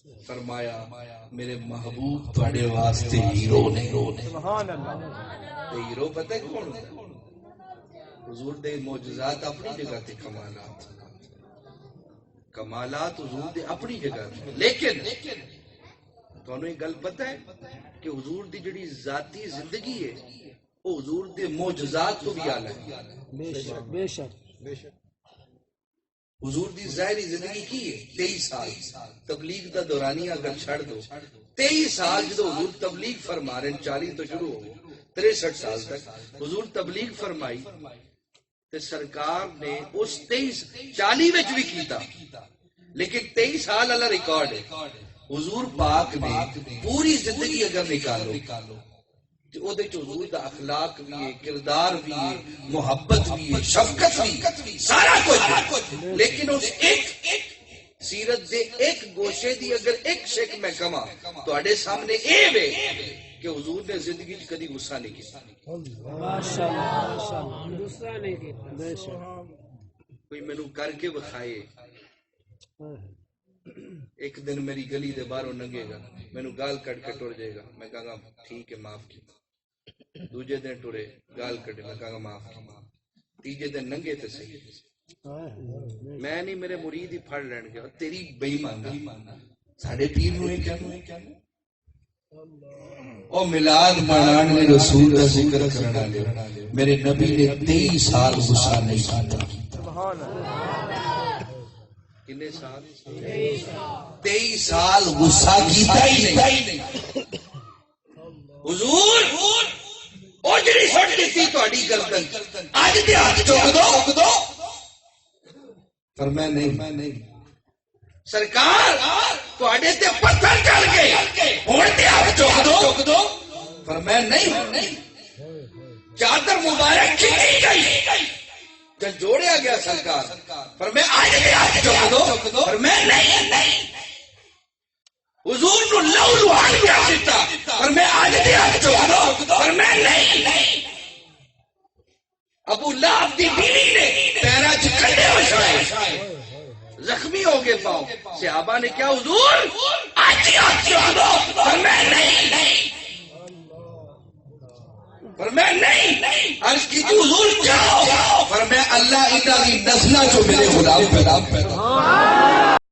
فرمایا میرے محبوب تواڈے واسطے ہیرو نے. سبحان اللہ. ہیرو پتہ ہے کون ہے؟ حضور دے معجزات اپنی جگہ تے کمالات حضور دے اپنی جگہ تے، لیکن تانوں ایک گل پتہ ہے کہ حضور دی جڑی ذاتی زندگی ہے وہ حضور دے معجزات تو بھی اعلی ہے. بے شک. حضور دی ظاہری زندگی کی ہے 23 سال تبلیغ دا دورانیہ اگر چھڑ دو 23 سال جدو حضور تبلیغ فرما رہے 40 تو شروع ہو 63 سال تک حضور تبلیغ فرمائی تے سرکار نے اس 40 وچ بھی کیتا، لیکن 23 سال والا ریکارڈ ہے. حضور پاک نے پوری زندگی اگر نکالو او دے حضور دا اخلاق بھی ہے، کردار بھی ہے، محبت بھی ہے، شفقت بھی سارا کچھ ہے، لیکن اس ایک سیرت دے ایک گوشے دی اگر ایک شک میں کما تواڈے سامنے اے وے کہ حضور نے زندگی وچ کدی غصہ نہیں کیتا. ماشاءاللہ غصہ نہیں کیتا. بے شک. کوئی مینوں کر کے بخائے. ایک دن میری گلی دے باہروں لنگے گا مینوں گال کٹ کے ٹر جائے گا، میں کہاں گا ٹھیک ہے معاف کیتا. دوجے دن ٹرے گال کٹے میں کہاں گا معاف کیتا. تیجے دن ننگے تے صحیح میں نہیں میرے مرید ہی پھڑ لین گے تیری بے ایمانی ساڈے پیر نوں یہ کہنا او میلاد منان نے رسول دا ذکر کرنا لے میرے نبی نے 23 سال غصہ نہیں کیتا. سبحان اللہ. کتنے سال؟ 23 سال غصہ کیتا ہی نہیں. حضور او جڑی سٹ دتی تہاڈی گردن اج تے ہاتھ چک دو پر میں نہیں. سرکار تہاڈے تے پتھر چل گئے ہن تے ہاتھ چک دو پر میں نہیں. چادر مبارک کھینچی گئی جب جوڑیا گیا سرکار پر میں آج تے ہاتھ چک دو پر میں نہیں. حضور نو لو لوہان پیا دیتا پر میں آج تے ہاتھ چک دو پر میں نہیں. ابو لہب دی بیوی نے پیراں وچ کنڈے وچھائے زخمی ہو گئے پاؤں. صحابہ نے کیا حضور آج ہی ہاتھ چک دو پر میں نہیں. عرض کی حضور جاؤ پر میں اللہ انہاں دی نسلاں چوں میرے غلام پیدا